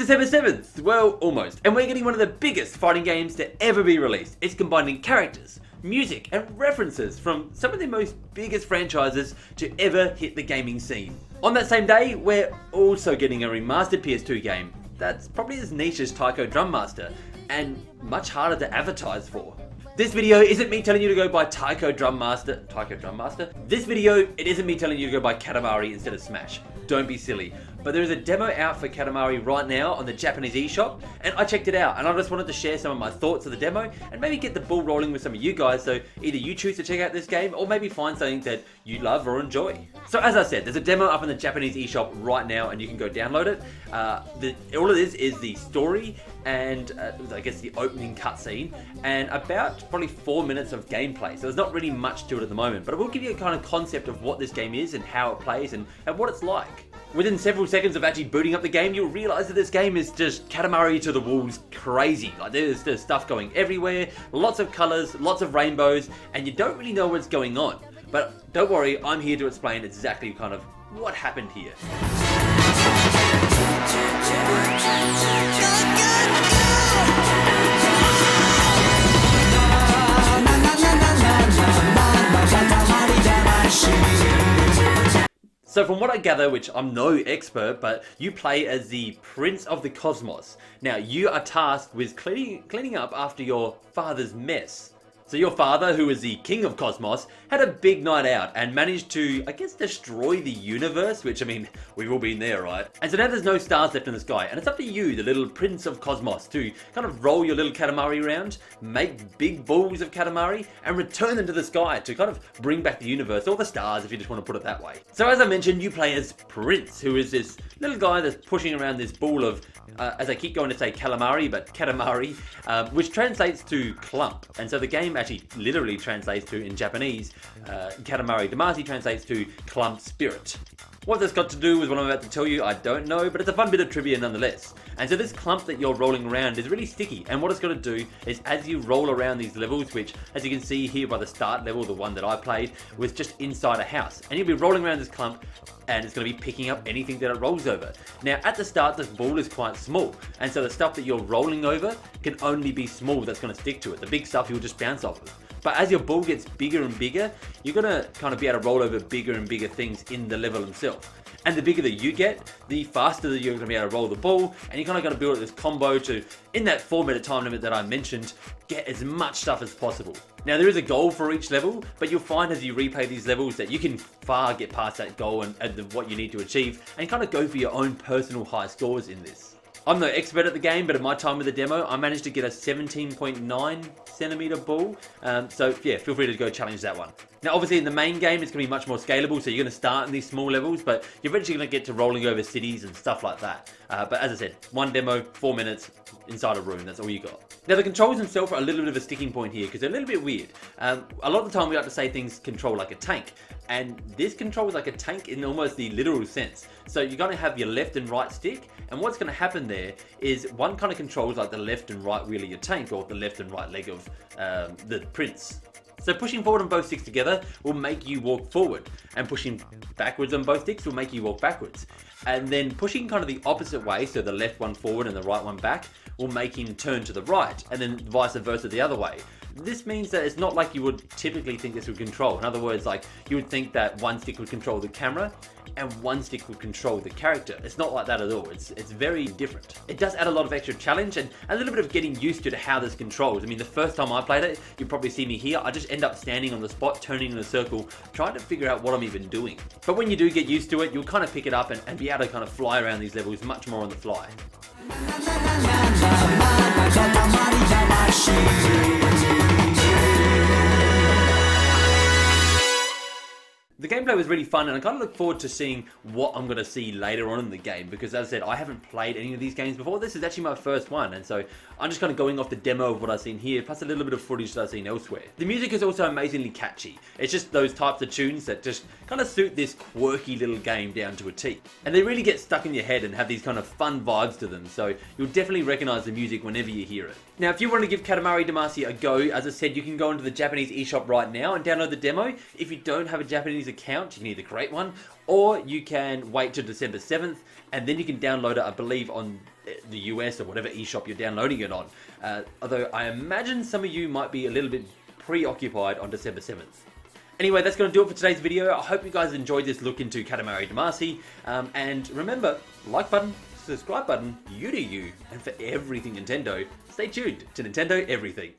December 7th, well, almost, and we're getting one of the biggest fighting games to ever be released. It's combining characters, music, and references from some of the most biggest franchises to ever hit the gaming scene. On that same day, we're also getting a remastered PS2 game that's probably as niche as Taiko Drum Master, and much harder to advertise for. This video isn't me telling you to go buy Taiko Drum Master? This video, it isn't me telling you to go buy Katamari instead of Smash. Don't be silly. But there is a demo out for Katamari right now on the Japanese eShop, and I checked it out, and I just wanted to share some of my thoughts of the demo, and maybe get the ball rolling with some of you guys, so either you choose to check out this game, or maybe find something that you love or enjoy. So as I said, there's a demo up on the Japanese eShop right now, and you can go download it. All it is the story, and I guess the opening cutscene, and about probably 4 minutes of gameplay. So there's not really much to it at the moment, but it will give you a kind of concept of what this game is, and how it plays, and what it's like. Within several seconds of actually booting up the game, you'll realize that this game is just Katamari to the wolves crazy. Like there's stuff going everywhere, lots of colors, lots of rainbows, and you don't really know what's going on. But don't worry, I'm here to explain exactly kind of what happened here. So from what I gather, which I'm no expert, but you play as the Prince of the Cosmos. Now you are tasked with cleaning up after your father's mess. So your father, who is the King of Cosmos, had a big night out and managed to, I guess, destroy the universe, which, I mean, we've all been there, right? And so now there's no stars left in the sky, and it's up to you, the little Prince of Cosmos, to kind of roll your little Katamari around, make big balls of Katamari, and return them to the sky to kind of bring back the universe, or the stars, if you just want to put it that way. So as I mentioned, you play as Prince, who is this little guy that's pushing around this ball of, as I keep going to say calamari, but Katamari, which translates to clump. And so the game actually literally translates to, in Japanese, Katamari Damacy translates to clump spirit. What this got to do with what I'm about to tell you, I don't know, but it's a fun bit of trivia nonetheless. And so this clump that you're rolling around is really sticky, and what it's going to do is as you roll around these levels, which as you can see here by the start level, the one that I played, was just inside a house, and you'll be rolling around this clump, and it's going to be picking up anything that it rolls over. Now at the start, this ball is quite small, and so the stuff that you're rolling over can only be small that's going to stick to it. The big stuff you'll just bounce off of. But as your ball gets bigger and bigger, you're going to kind of be able to roll over bigger and bigger things in the level itself. And the bigger that you get, the faster that you're going to be able to roll the ball, and you're kind of going to build this combo to, in that 4-minute time limit that I mentioned, get as much stuff as possible. Now there is a goal for each level, but you'll find as you replay these levels that you can far get past that goal and what you need to achieve, and kind of go for your own personal high scores in this. I'm no expert at the game, but at my time with the demo, I managed to get a 17.9 centimeter ball. So yeah, feel free to go challenge that one. Now obviously in the main game, it's going to be much more scalable, so you're going to start in these small levels, but you're eventually going to get to rolling over cities and stuff like that. But as I said, one demo, 4 minutes, inside a room, that's all you got. Now the controls themselves are a little bit of a sticking point here, because they're a little bit weird. A lot of the time we like to say things control like a tank, and this controls like a tank in almost the literal sense. So you're going to have your left and right stick, and what's going to happen there is one kind of controls like the left and right wheel of your tank, or the left and right leg of the Prince. So pushing forward on both sticks together will make you walk forward, and pushing backwards on both sticks will make you walk backwards. And then pushing kind of the opposite way, so the left one forward and the right one back, will make him turn to the right, and then vice versa the other way. This means that it's not like you would typically think this would control. In other words, like you would think that one stick would control the camera and one stick would control the character. It's not like that at all. It's very different. It does add a lot of extra challenge and a little bit of getting used to how this controls. I mean, the first time I played it, you probably see me here, I just end up standing on the spot, turning in a circle, trying to figure out what I'm even doing. But when you do get used to it, you'll kind of pick it up and be able to kind of fly around these levels much more on the fly. The gameplay was really fun, and I kind of look forward to seeing what I'm going to see later on in the game, because as I said, I haven't played any of these games before. This is actually my first one, and so I'm just kind of going off the demo of what I've seen here, plus a little bit of footage that I've seen elsewhere. The music is also amazingly catchy. It's just those types of tunes that just kind of suit this quirky little game down to a T. And they really get stuck in your head and have these kind of fun vibes to them, so you'll definitely recognize the music whenever you hear it. Now, if you want to give Katamari Damacy a go, as I said, you can go into the Japanese eShop right now and download the demo. If you don't have a Japanese account, you can either create one, or you can wait till December 7th, and then you can download it, I believe, on the US or whatever eShop you're downloading it on. Although I imagine some of you might be a little bit preoccupied on December 7th. Anyway, that's going to do it for today's video. I hope you guys enjoyed this look into Katamari Damacy. And remember, like button, subscribe button, you do you. And for everything Nintendo, stay tuned to Nintendo Everything.